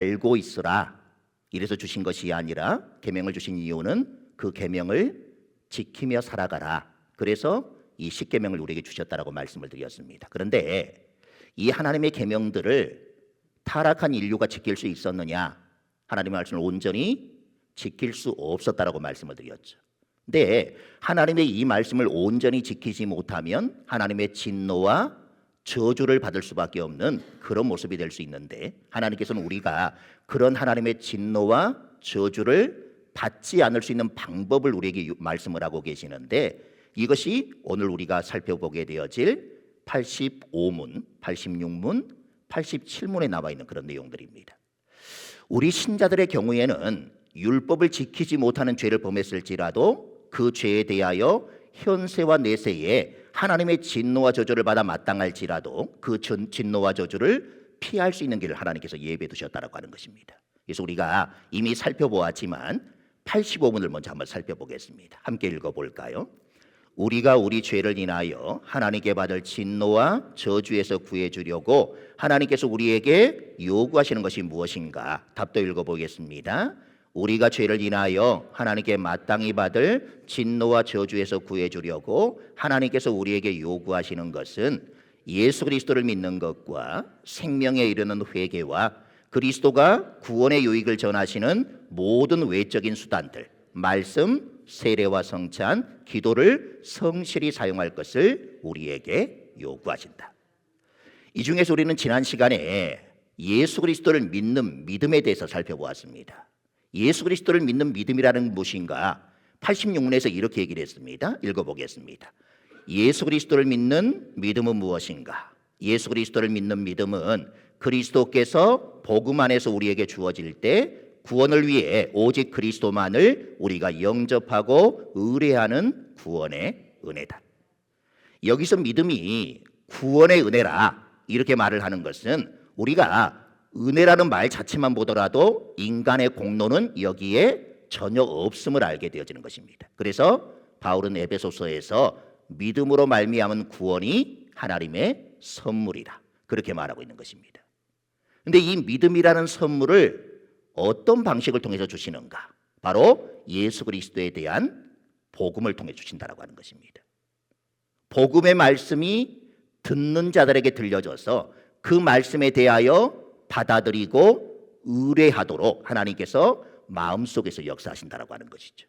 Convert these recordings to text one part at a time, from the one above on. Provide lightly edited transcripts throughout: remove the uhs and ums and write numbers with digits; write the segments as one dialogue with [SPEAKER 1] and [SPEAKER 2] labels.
[SPEAKER 1] 알고 있으라. 이래서 주신 것이 아니라 계명을 주신 이유는 그 계명을 지키며 살아가라. 그래서 이 십계명을 우리에게 주셨다라고 말씀을 드렸습니다. 그런데 이 하나님의 계명들을 타락한 인류가 지킬 수 있었느냐? 하나님의 말씀을 온전히 지킬 수 없었다라고 말씀을 드렸죠. 근데 하나님의 이 말씀을 온전히 지키지 못하면 하나님의 진노와 저주를 받을 수밖에 없는 그런 모습이 될 수 있는데, 하나님께서는 우리가 그런 하나님의 진노와 저주를 받지 않을 수 있는 방법을 우리에게 말씀을 하고 계시는데, 이것이 오늘 우리가 살펴보게 되어질 85문, 86문, 87문에 나와 있는 그런 내용들입니다. 우리 신자들의 경우에는 율법을 지키지 못하는 죄를 범했을지라도 그 죄에 대하여 현세와 내세에 하나님의 진노와 저주를 받아 마땅할지라도 그 진노와 저주를 피할 수 있는 길을 하나님께서 예비해 두셨다고 하는 것입니다. 그래서 우리가 이미 살펴보았지만 85문을 먼저 한번 살펴보겠습니다. 함께 읽어볼까요? 우리가 우리 죄를 인하여 하나님께 받을 진노와 저주에서 구해주려고 하나님께서 우리에게 요구하시는 것이 무엇인가? 답도 읽어보겠습니다. 우리가 죄를 인하여 하나님께 마땅히 받을 진노와 저주에서 구해주려고 하나님께서 우리에게 요구하시는 것은 예수 그리스도를 믿는 것과 생명에 이르는 회개와 그리스도가 구원의 유익을 전하시는 모든 외적인 수단들, 말씀, 세례와 성찬, 기도를 성실히 사용할 것을 우리에게 요구하신다. 이 중에서 우리는 지난 시간에 예수 그리스도를 믿는 믿음에 대해서 살펴보았습니다. 예수 그리스도를 믿는 믿음이라는 무엇인가? 86문에서 이렇게 얘기를 했습니다. 읽어보겠습니다. 예수 그리스도를 믿는 믿음은 무엇인가? 예수 그리스도를 믿는 믿음은 그리스도께서 복음 안에서 우리에게 주어질 때 구원을 위해 오직 그리스도만을 우리가 영접하고 의뢰하는 구원의 은혜다. 여기서 믿음이 구원의 은혜라 이렇게 말을 하는 것은 우리가 은혜라는 말 자체만 보더라도 인간의 공로는 여기에 전혀 없음을 알게 되어지는 것입니다. 그래서 바울은 에베소서에서 믿음으로 말미암은 구원이 하나님의 선물이라 그렇게 말하고 있는 것입니다. 그런데 이 믿음이라는 선물을 어떤 방식을 통해서 주시는가? 바로 예수 그리스도에 대한 복음을 통해 주신다라고 하는 것입니다. 복음의 말씀이 듣는 자들에게 들려져서 그 말씀에 대하여 받아들이고 의뢰하도록 하나님께서 마음속에서 역사하신다라고 하는 것이죠.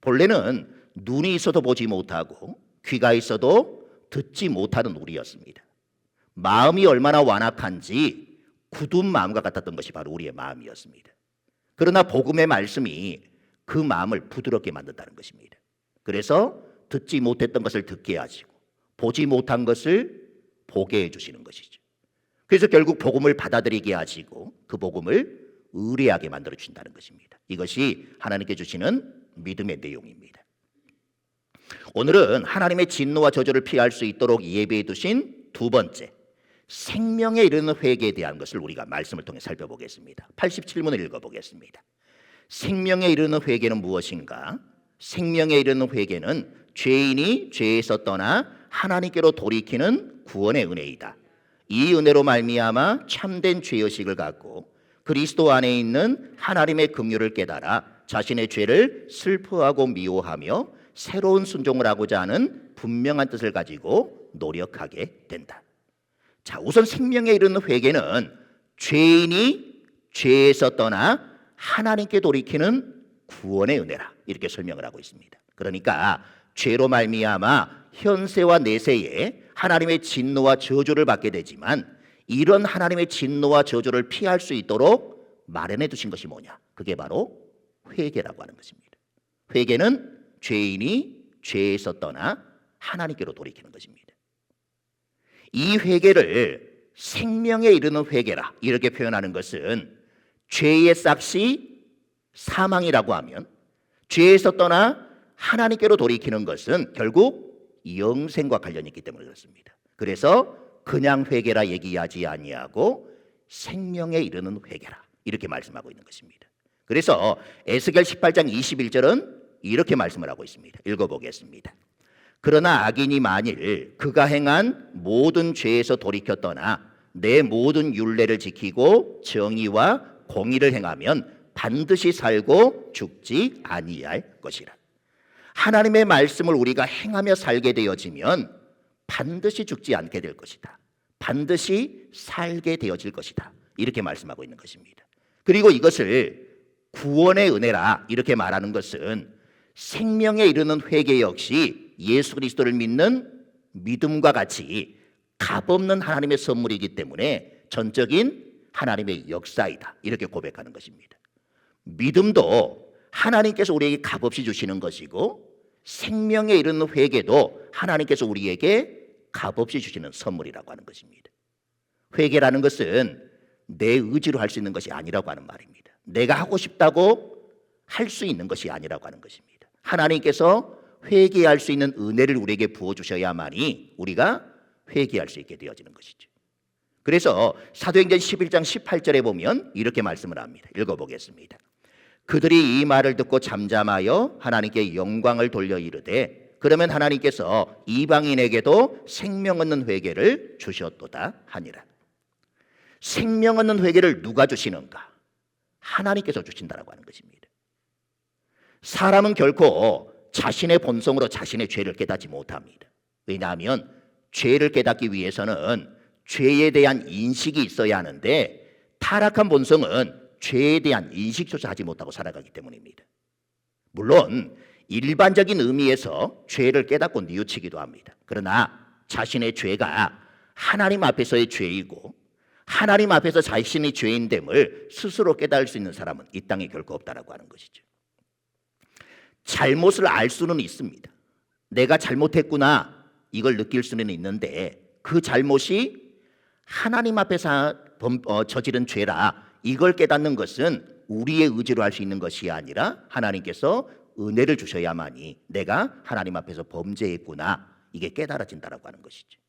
[SPEAKER 1] 본래는 눈이 있어도 보지 못하고 귀가 있어도 듣지 못하는 우리였습니다. 마음이 얼마나 완악한지 굳은 마음과 같았던 것이 바로 우리의 마음이었습니다. 그러나 복음의 말씀이 그 마음을 부드럽게 만든다는 것입니다. 그래서 듣지 못했던 것을 듣게 하시고 보지 못한 것을 보게 해주시는 것이죠. 그래서 결국 복음을 받아들이게 하시고 그 복음을 의뢰하게 만들어 주신다는 것입니다. 이것이 하나님께 주시는 믿음의 내용입니다. 오늘은 하나님의 진노와 저주를 피할 수 있도록 예비해 두신 두 번째 생명에 이르는 회개에 대한 것을 우리가 말씀을 통해 살펴보겠습니다. 87문을 읽어보겠습니다. 생명에 이르는 회개는 무엇인가? 생명에 이르는 회개는 죄인이 죄에서 떠나 하나님께로 돌이키는 구원의 은혜이다. 이 은혜로 말미암아 참된 죄의식을 갖고 그리스도 안에 있는 하나님의 긍휼을 깨달아 자신의 죄를 슬퍼하고 미워하며 새로운 순종을 하고자 하는 분명한 뜻을 가지고 노력하게 된다. 자, 우선 생명에 이르는 회개는 죄인이 죄에서 떠나 하나님께 돌이키는 구원의 은혜라 이렇게 설명을 하고 있습니다. 그러니까 죄로 말미암아 현세와 내세에 하나님의 진노와 저주를 받게 되지만 이런 하나님의 진노와 저주를 피할 수 있도록 마련해 두신 것이 뭐냐? 그게 바로 회개라고 하는 것입니다. 회개는 죄인이 죄에서 떠나 하나님께로 돌이키는 것입니다. 이 회개를 생명에 이르는 회개라 이렇게 표현하는 것은 죄의 싹이 사망이라고 하면 죄에서 떠나 하나님께로 돌이키는 것은 결국 영생과 관련이 있기 때문에 그렇습니다. 그래서 그냥 회개라 얘기하지 아니하고 생명에 이르는 회개라 이렇게 말씀하고 있는 것입니다. 그래서 에스겔 18장 21절은 이렇게 말씀을 하고 있습니다. 읽어보겠습니다. 그러나 악인이 만일 그가 행한 모든 죄에서 돌이켜 떠나 내 모든 율례를 지키고 정의와 공의를 행하면 반드시 살고 죽지 아니할 것이라. 하나님의 말씀을 우리가 행하며 살게 되어지면 반드시 죽지 않게 될 것이다. 반드시 살게 되어질 것이다. 이렇게 말씀하고 있는 것입니다. 그리고 이것을 구원의 은혜라 이렇게 말하는 것은 생명에 이르는 회개 역시 예수 그리스도를 믿는 믿음과 같이 값없는 하나님의 선물이기 때문에 전적인 하나님의 역사이다. 이렇게 고백하는 것입니다. 믿음도 하나님께서 우리에게 값없이 주시는 것이고 생명에 이르는 회개도 하나님께서 우리에게 값없이 주시는 선물이라고 하는 것입니다. 회개라는 것은 내 의지로 할 수 있는 것이 아니라고 하는 말입니다. 내가 하고 싶다고 할 수 있는 것이 아니라고 하는 것입니다. 하나님께서 회개할 수 있는 은혜를 우리에게 부어주셔야만이 우리가 회개할 수 있게 되어지는 것이죠. 그래서 사도행전 11장 18절에 보면 이렇게 말씀을 합니다. 읽어보겠습니다. 그들이 이 말을 듣고 잠잠하여 하나님께 영광을 돌려 이르되 그러면 하나님께서 이방인에게도 생명 얻는 회개를 주셨도다 하니라. 생명 얻는 회개를 누가 주시는가? 하나님께서 주신다라고 하는 것입니다. 사람은 결코 자신의 본성으로 자신의 죄를 깨닫지 못합니다. 왜냐하면 죄를 깨닫기 위해서는 죄에 대한 인식이 있어야 하는데 타락한 본성은 죄에 대한 인식조차 하지 못하고 살아가기 때문입니다. 물론 일반적인 의미에서 죄를 깨닫고 뉘우치기도 합니다. 그러나 자신의 죄가 하나님 앞에서의 죄이고 하나님 앞에서 자신의 죄인됨을 스스로 깨달을 수 있는 사람은 이 땅에 결코 없다라고 하는 것이죠. 잘못을 알 수는 있습니다. 내가 잘못했구나 이걸 느낄 수는 있는데 그 잘못이 하나님 앞에서 저지른 죄라 이걸 깨닫는 것은 우리의 의지로 할 수 있는 것이 아니라 하나님께서 은혜를 주셔야만이 내가 하나님 앞에서 범죄했구나 이게 깨달아진다라고 하는 것이죠.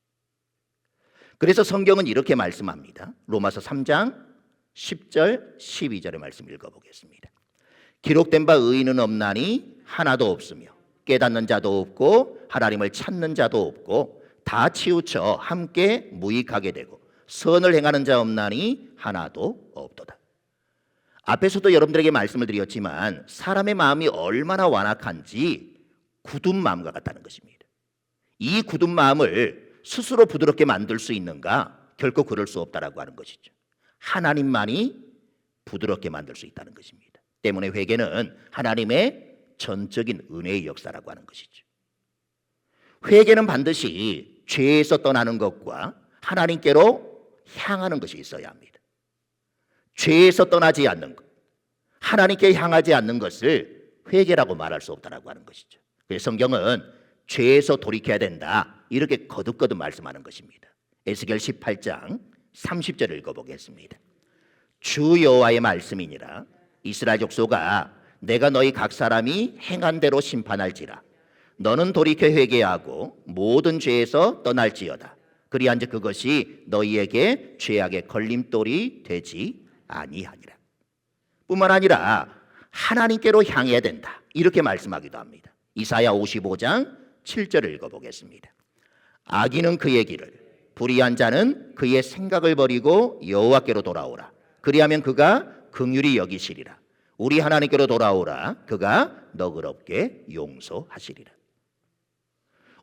[SPEAKER 1] 그래서 성경은 이렇게 말씀합니다. 로마서 3장 10절 12절의 말씀 읽어보겠습니다. 기록된 바 의인은 없나니 하나도 없으며 깨닫는 자도 없고 하나님을 찾는 자도 없고 다 치우쳐 함께 무익하게 되고 선을 행하는 자 없나니 하나도 없도다. 앞에서도 여러분들에게 말씀을 드렸지만 사람의 마음이 얼마나 완악한지 굳은 마음과 같다는 것입니다. 이 굳은 마음을 스스로 부드럽게 만들 수 있는가? 결코 그럴 수 없다라고 하는 것이죠. 하나님만이 부드럽게 만들 수 있다는 것입니다. 때문에 회개는 하나님의 전적인 은혜의 역사라고 하는 것이죠. 회개는 반드시 죄에서 떠나는 것과 하나님께로 향하는 것이 있어야 합니다. 죄에서 떠나지 않는 것, 하나님께 향하지 않는 것을 회개라고 말할 수 없다라고 하는 것이죠. 그래서 성경은 죄에서 돌이켜야 된다 이렇게 거듭거듭 말씀하는 것입니다. 에스겔 18장 30절을 읽어보겠습니다. 주 여호와의 말씀이니라. 이스라엘 족속아 내가 너희 각 사람이 행한 대로 심판할지라. 너는 돌이켜 회개하고 모든 죄에서 떠날지어다. 그리한즉 그것이 너희에게 죄악의 걸림돌이 되지 아니하니라. 뿐만 아니라 하나님께로 향해야 된다 이렇게 말씀하기도 합니다. 이사야 55장 7절을 읽어보겠습니다. 악인은 그의 길을 불의한 자는 그의 생각을 버리고 여호와께로 돌아오라. 그리하면 그가 긍휼히 여기시리라. 우리 하나님께로 돌아오라. 그가 너그럽게 용서하시리라.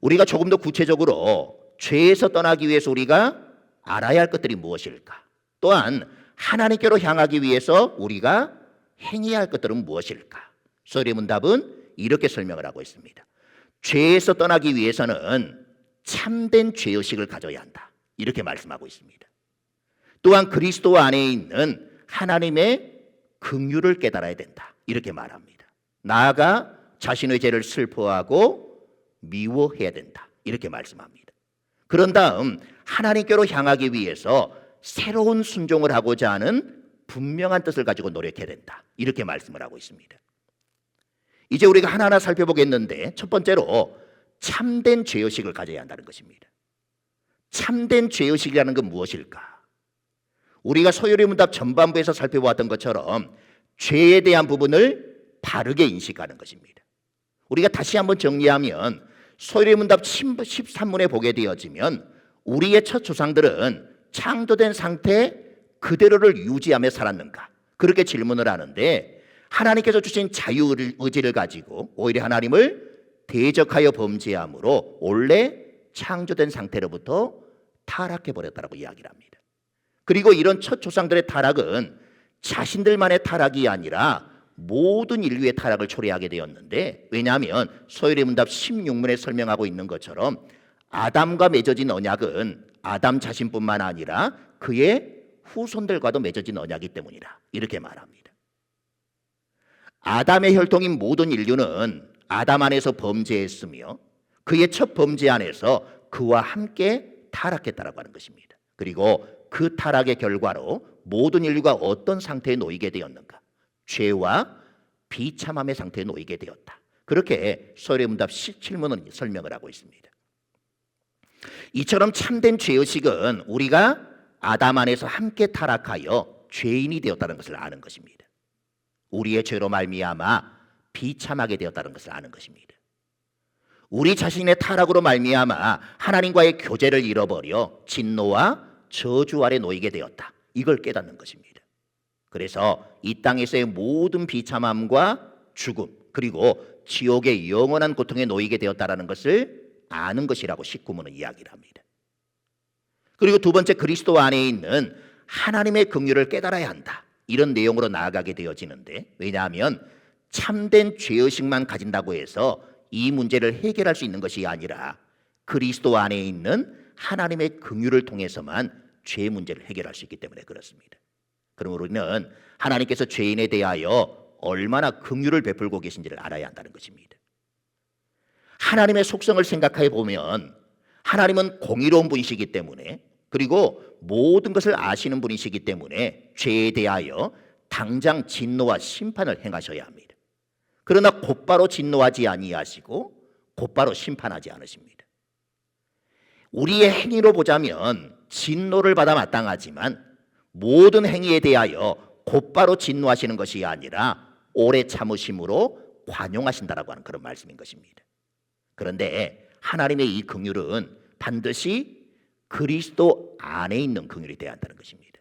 [SPEAKER 1] 우리가 조금 더 구체적으로 죄에서 떠나기 위해서 우리가 알아야 할 것들이 무엇일까? 또한 하나님께로 향하기 위해서 우리가 행해야 할 것들은 무엇일까? 소리 문답은 이렇게 설명을 하고 있습니다. 죄에서 떠나기 위해서는 참된 죄의식을 가져야 한다 이렇게 말씀하고 있습니다. 또한 그리스도 안에 있는 하나님의 긍휼을 깨달아야 된다 이렇게 말합니다. 나아가 자신의 죄를 슬퍼하고 미워해야 된다 이렇게 말씀합니다. 그런 다음 하나님께로 향하기 위해서 새로운 순종을 하고자 하는 분명한 뜻을 가지고 노력해야 된다 이렇게 말씀을 하고 있습니다. 이제 우리가 하나하나 살펴보겠는데 첫 번째로 참된 죄의식을 가져야 한다는 것입니다. 참된 죄의식이라는 건 무엇일까? 우리가 소요리 문답 전반부에서 살펴보았던 것처럼 죄에 대한 부분을 바르게 인식하는 것입니다. 우리가 다시 한번 정리하면 소요리 문답 13문에 보게 되어지면 우리의 첫 조상들은 창조된 상태 그대로를 유지하며 살았는가? 그렇게 질문을 하는데 하나님께서 주신 자유의지를 가지고 오히려 하나님을 대적하여 범죄함으로 원래 창조된 상태로부터 타락해버렸다고 이야기를 합니다. 그리고 이런 첫 조상들의 타락은 자신들만의 타락이 아니라 모든 인류의 타락을 초래하게 되었는데, 왜냐하면 소열의 문답 16문에 설명하고 있는 것처럼 아담과 맺어진 언약은 아담 자신뿐만 아니라 그의 후손들과도 맺어진 언약이기 때문이다, 이렇게 말합니다. 아담의 혈통인 모든 인류는 아담 안에서 범죄했으며 그의 첫 범죄 안에서 그와 함께 타락했다라고 하는 것입니다. 그리고 그 타락의 결과로 모든 인류가 어떤 상태에 놓이게 되었는가? 죄와 비참함의 상태에 놓이게 되었다. 그렇게 소열의 문답 17문은 설명을 하고 있습니다. 이처럼 참된 죄의식은 우리가 아담 안에서 함께 타락하여 죄인이 되었다는 것을 아는 것입니다. 우리의 죄로 말미암아 비참하게 되었다는 것을 아는 것입니다. 우리 자신의 타락으로 말미암아 하나님과의 교제를 잃어버려 진노와 저주 아래 놓이게 되었다, 이걸 깨닫는 것입니다. 그래서 이 땅에서의 모든 비참함과 죽음 그리고 지옥의 영원한 고통에 놓이게 되었다라는 것을 아는 것이라고 19문은 이야기를 합니다. 그리고 두 번째, 그리스도 안에 있는 하나님의 긍휼을 깨달아야 한다, 이런 내용으로 나아가게 되어지는데, 왜냐하면 참된 죄의식만 가진다고 해서 이 문제를 해결할 수 있는 것이 아니라 그리스도 안에 있는 하나님의 긍휼을 통해서만 죄 문제를 해결할 수 있기 때문에 그렇습니다. 그럼 우리는 하나님께서 죄인에 대하여 얼마나 긍휼을 베풀고 계신지를 알아야 한다는 것입니다. 하나님의 속성을 생각해 보면 하나님은 공의로운 분이시기 때문에, 그리고 모든 것을 아시는 분이시기 때문에 죄에 대하여 당장 진노와 심판을 행하셔야 합니다. 그러나 곧바로 진노하지 아니하시고 곧바로 심판하지 않으십니다. 우리의 행위로 보자면 진노를 받아 마땅하지만 모든 행위에 대하여 곧바로 진노하시는 것이 아니라 오래 참으심으로 관용하신다라고 하는 그런 말씀인 것입니다. 그런데 하나님의 이 긍휼은 반드시 그리스도 안에 있는 긍휼이 되어야 한다는 것입니다.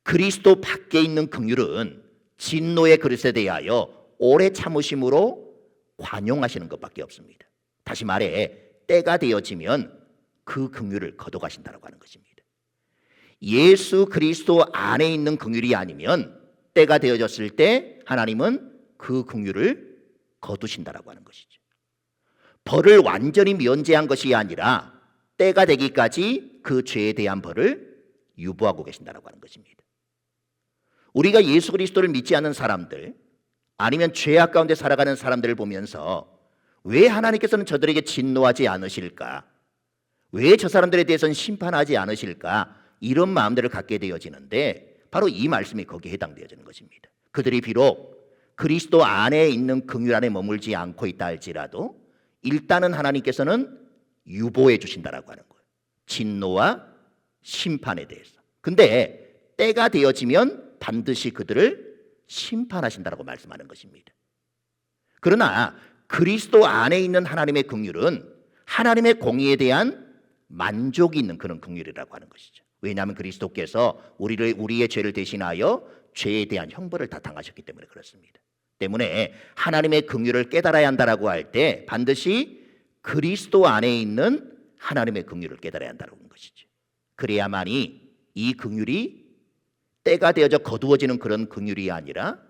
[SPEAKER 1] 그리스도 밖에 있는 긍휼은 진노의 그릇에 대하여 오래 참으심으로 관용하시는 것밖에 없습니다. 다시 말해 때가 되어지면 그 긍휼을 거둬가신다라고 하는 것입니다. 예수 그리스도 안에 있는 긍휼이 아니면 때가 되어졌을 때 하나님은 그 긍휼을 거두신다라고 하는 것이죠. 벌을 완전히 면제한 것이 아니라 때가 되기까지 그 죄에 대한 벌을 유보하고 계신다라고 하는 것입니다. 우리가 예수 그리스도를 믿지 않는 사람들, 아니면 죄악 가운데 살아가는 사람들을 보면서 왜 하나님께서는 저들에게 진노하지 않으실까? 왜 저 사람들에 대해서는 심판하지 않으실까? 이런 마음들을 갖게 되어지는데 바로 이 말씀이 거기에 해당되어지는 것입니다. 그들이 비록 그리스도 안에 있는 긍휼 안에 머물지 않고 있다 할지라도 일단은 하나님께서는 유보해 주신다라고 하는 거예요. 진노와 심판에 대해서. 근데 때가 되어지면 반드시 그들을 심판하신다라고 말씀하는 것입니다. 그러나 그리스도 안에 있는 하나님의 긍휼은 하나님의 공의에 대한 만족이 있는 그런 긍휼이라고 하는 것이죠. 왜냐하면 그리스도께서 우리의 죄를 대신하여 죄에 대한 형벌을 다 당하셨기 때문에 그렇습니다. 때문에 하나님의 긍휼을 깨달아야 한다라고 할 때 반드시 그리스도 안에 있는 하나님의 긍휼을 깨달아야 한다는 것이죠. 그래야만이 이 긍휼이 때가 되어져 거두어지는 그런 긍휼이 아니라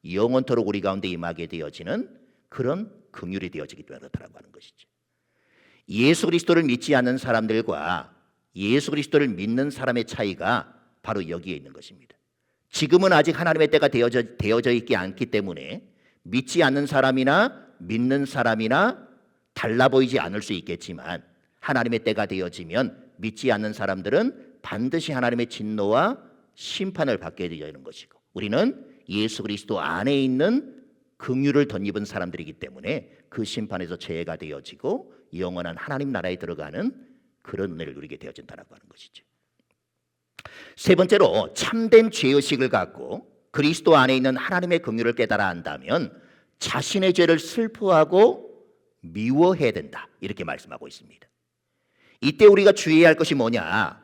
[SPEAKER 1] 영원토록 우리 가운데 임하게 되어지는 그런 긍휼이 되어지기 때문에 그렇다고 하는 것이죠. 예수 그리스도를 믿지 않는 사람들과 예수 그리스도를 믿는 사람의 차이가 바로 여기에 있는 것입니다. 지금은 아직 하나님의 때가 되어져 있지 않기 때문에 믿지 않는 사람이나 믿는 사람이나 달라 보이지 않을 수 있겠지만 하나님의 때가 되어지면 믿지 않는 사람들은 반드시 하나님의 진노와 심판을 받게 되는 것이고, 우리는 예수 그리스도 안에 있는 긍휼을 덧입은 사람들이기 때문에 그 심판에서 제외가 되어지고 영원한 하나님 나라에 들어가는 그런 은혜를 누리게 되어진다라고 하는 것이죠. 세 번째로 참된 죄의식을 갖고 그리스도 안에 있는 하나님의 긍휼을 깨달아 한다면 자신의 죄를 슬퍼하고 미워해야 된다, 이렇게 말씀하고 있습니다. 이때 우리가 주의해야 할 것이 뭐냐?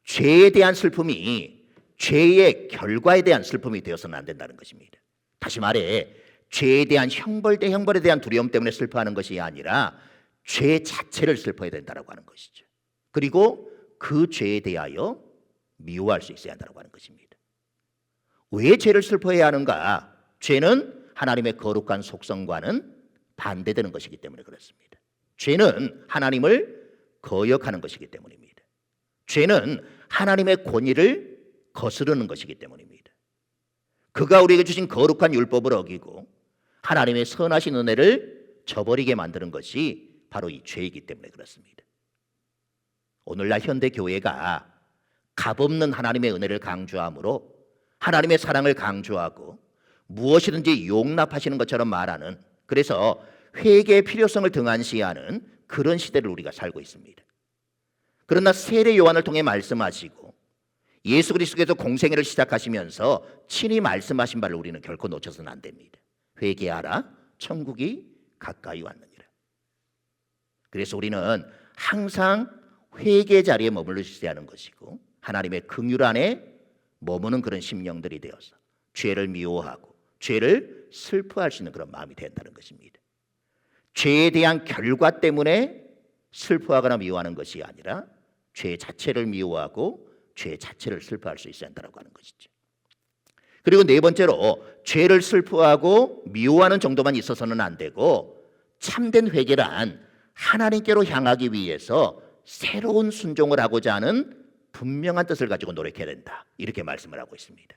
[SPEAKER 1] 죄에 대한 슬픔이 죄의 결과에 대한 슬픔이 되어서는 안 된다는 것입니다. 다시 말해 죄에 대한 형벌 대 형벌에 대한 두려움 때문에 슬퍼하는 것이 아니라 죄 자체를 슬퍼해야 된다고 하는 것이죠. 그리고 그 죄에 대하여 미워할 수 있어야 한다고 하는 것입니다. 왜 죄를 슬퍼해야 하는가? 죄는 하나님의 거룩한 속성과는 반대되는 것이기 때문에 그렇습니다. 죄는 하나님을 거역하는 것이기 때문입니다. 죄는 하나님의 권위를 거스르는 것이기 때문입니다. 그가 우리에게 주신 거룩한 율법을 어기고 하나님의 선하신 은혜를 저버리게 만드는 것이 바로 이 죄이기 때문에 그렇습니다. 오늘날 현대 교회가 값없는 하나님의 은혜를 강조함으로 하나님의 사랑을 강조하고 무엇이든지 용납하시는 것처럼 말하는, 그래서 회개의 필요성을 등한시하는 그런 시대를 우리가 살고 있습니다. 그러나 세례 요한을 통해 말씀하시고 예수 그리스도께서 공생애를 시작하시면서 친히 말씀하신 바를 우리는 결코 놓쳐서는 안 됩니다. 회개하라, 천국이 가까이 왔느니라. 그래서 우리는 항상 회개 자리에 머물러 있어야 하는 것이고 하나님의 긍휼 안에 머무는 그런 심령들이 되어서 죄를 미워하고 죄를 슬퍼할 수 있는 그런 마음이 된다는 것입니다. 죄에 대한 결과 때문에 슬퍼하거나 미워하는 것이 아니라 죄 자체를 미워하고 죄 자체를 슬퍼할 수 있어야 한다고 하는 것이죠. 그리고 네 번째로 죄를 슬퍼하고 미워하는 정도만 있어서는 안 되고 참된 회개란 하나님께로 향하기 위해서 새로운 순종을 하고자 하는 분명한 뜻을 가지고 노력해야 된다, 이렇게 말씀을 하고 있습니다.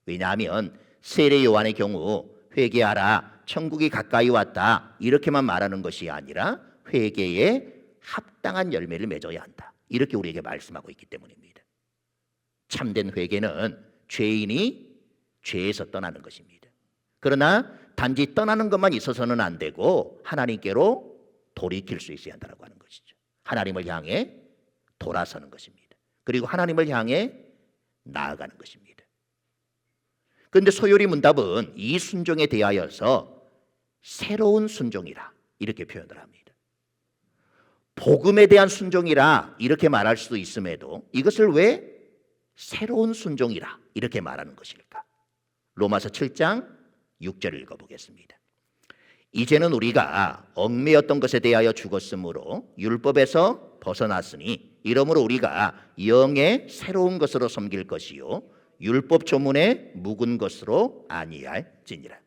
[SPEAKER 1] 왜냐하면 세례 요한의 경우 회개하라, 천국이 가까이 왔다 이렇게만 말하는 것이 아니라 회개에 합당한 열매를 맺어야 한다, 이렇게 우리에게 말씀하고 있기 때문입니다. 참된 회개는 죄인이 죄에서 떠나는 것입니다. 그러나 단지 떠나는 것만 있어서는 안 되고 하나님께로 돌이킬 수 있어야 한다고 하는 것이죠. 하나님을 향해 돌아서는 것입니다. 그리고 하나님을 향해 나아가는 것입니다. 그런데 소요리 문답은 이 순종에 대하여서 새로운 순종이라 이렇게 표현을 합니다. 복음에 대한 순종이라 이렇게 말할 수도 있음에도 이것을 왜 새로운 순종이라 이렇게 말하는 것일까? 로마서 7장 6절을 읽어보겠습니다. 이제는 우리가 얽매였던 것에 대하여 죽었으므로 율법에서 벗어났으니 이러므로 우리가 영의 새로운 것으로 섬길 것이요 율법 조문의 묵은 것으로 아니할지니라.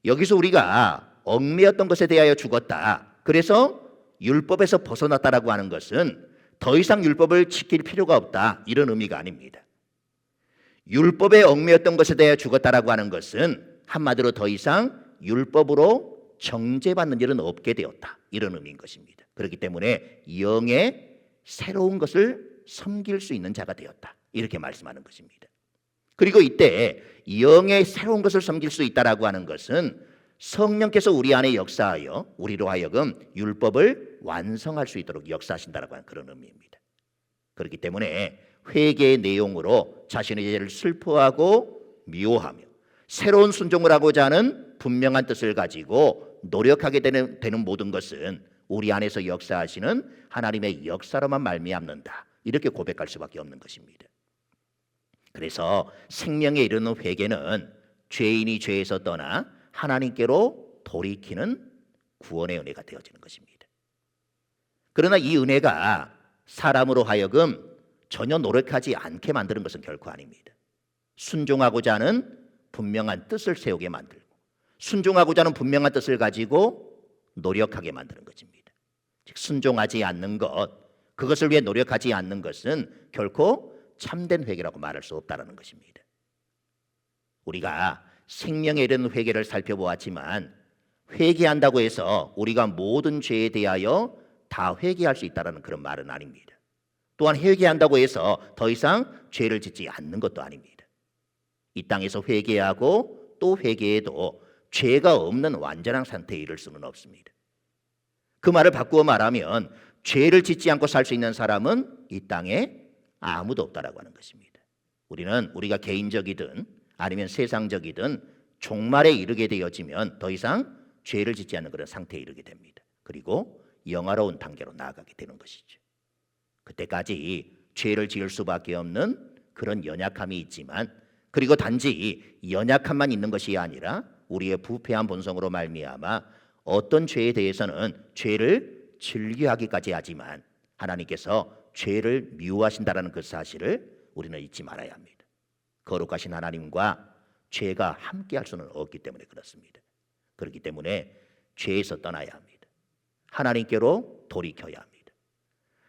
[SPEAKER 1] 여기서 우리가 얽매였던 것에 대하여 죽었다, 그래서 율법에서 벗어났다라고 하는 것은 더 이상 율법을 지킬 필요가 없다, 이런 의미가 아닙니다. 율법에 얽매였던 것에 대하여 죽었다라고 하는 것은 한마디로 더 이상 율법으로 정죄받는 일은 없게 되었다, 이런 의미인 것입니다. 그렇기 때문에 영의 새로운 것을 섬길 수 있는 자가 되었다, 이렇게 말씀하는 것입니다. 그리고 이때 영의 새로운 것을 섬길 수 있다라고 하는 것은 성령께서 우리 안에 역사하여 우리로 하여금 율법을 완성할 수 있도록 역사하신다라고 하는 그런 의미입니다. 그렇기 때문에 회개의 내용으로 자신의 죄를 슬퍼하고 미워하며 새로운 순종을 하고자 하는 분명한 뜻을 가지고 노력하게 되는 모든 것은 우리 안에서 역사하시는 하나님의 역사로만 말미암는다, 이렇게 고백할 수밖에 없는 것입니다. 그래서 생명에 이르는 회개는 죄인이 죄에서 떠나 하나님께로 돌이키는 구원의 은혜가 되어지는 것입니다. 그러나 이 은혜가 사람으로 하여금 전혀 노력하지 않게 만드는 것은 결코 아닙니다. 순종하고자 하는 분명한 뜻을 세우게 만들고 순종하고자 하는 분명한 뜻을 가지고 노력하게 만드는 것입니다. 즉 순종하지 않는 것, 그것을 위해 노력하지 않는 것은 결코 참된 회개라고 말할 수 없다는 것입니다. 우리가 생명에 이르는 회개를 살펴보았지만 회개한다고 해서 우리가 모든 죄에 대하여 다 회개할 수 있다는 그런 말은 아닙니다. 또한 회개한다고 해서 더 이상 죄를 짓지 않는 것도 아닙니다. 이 땅에서 회개하고 또 회개해도 죄가 없는 완전한 상태에 이를 수는 없습니다. 그 말을 바꾸어 말하면 죄를 짓지 않고 살 수 있는 사람은 이 땅에 아무도 없다라고 하는 것입니다. 우리는 우리가 개인적이든 아니면 세상적이든 종말에 이르게 되어지면 더 이상 죄를 짓지 않는 그런 상태에 이르게 됩니다. 그리고 영화로운 단계로 나아가게 되는 것이죠. 그때까지 죄를 지을 수밖에 없는 그런 연약함이 있지만, 그리고 단지 연약함만 있는 것이 아니라 우리의 부패한 본성으로 말미암아 어떤 죄에 대해서는 죄를 즐겨하기까지 하지만 하나님께서 죄를 미워하신다라는 그 사실을 우리는 잊지 말아야 합니다. 거룩하신 하나님과 죄가 함께할 수는 없기 때문에 그렇습니다. 그렇기 때문에 죄에서 떠나야 합니다. 하나님께로 돌이켜야 합니다.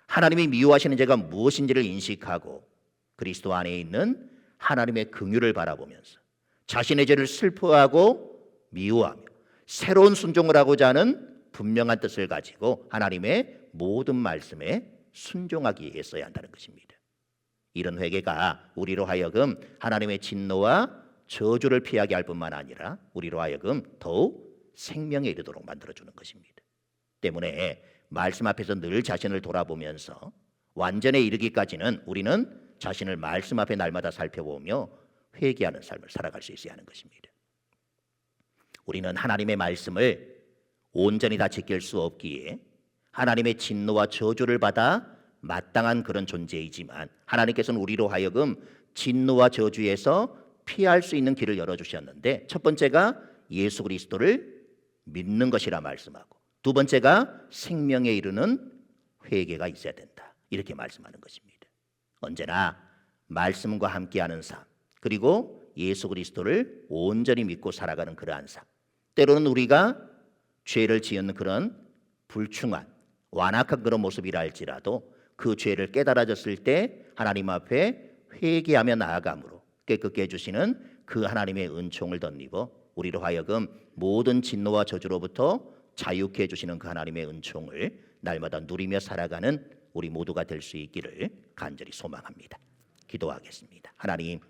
[SPEAKER 1] 하나님이 미워하시는 죄가 무엇인지를 인식하고 그리스도 안에 있는 하나님의 긍휼을 바라보면서 자신의 죄를 슬퍼하고 미워하며 새로운 순종을 하고자 하는 분명한 뜻을 가지고 하나님의 모든 말씀에 순종하기 위해서야 한다는 것입니다. 이런 회개가 우리로 하여금 하나님의 진노와 저주를 피하게 할 뿐만 아니라 우리로 하여금 더욱 생명에 이르도록 만들어주는 것입니다. 때문에 말씀 앞에서 늘 자신을 돌아보면서 완전에 이르기까지는 우리는 자신을 말씀 앞에 날마다 살펴보며 회개하는 삶을 살아갈 수 있어야 하는 것입니다. 우리는 하나님의 말씀을 온전히 다 지킬 수 없기에 하나님의 진노와 저주를 받아 마땅한 그런 존재이지만 하나님께서는 우리로 하여금 진노와 저주에서 피할 수 있는 길을 열어주셨는데, 첫 번째가 예수 그리스도를 믿는 것이라 말씀하고, 두 번째가 생명에 이르는 회개가 있어야 된다, 이렇게 말씀하는 것입니다. 언제나 말씀과 함께하는 삶, 그리고 예수 그리스도를 온전히 믿고 살아가는 그러한 삶, 때로는 우리가 죄를 지은 그런 불충한 완악한 그런 모습이라 할지라도 그 죄를 깨달아졌을 때 하나님 앞에 회개하며 나아감으로 깨끗게 해주시는 그 하나님의 은총을 덧입어 우리로 하여금 모든 진노와 저주로부터 자유케 해주시는 그 하나님의 은총을 날마다 누리며 살아가는 우리 모두가 될 수 있기를 간절히 소망합니다. 기도하겠습니다. 하나님,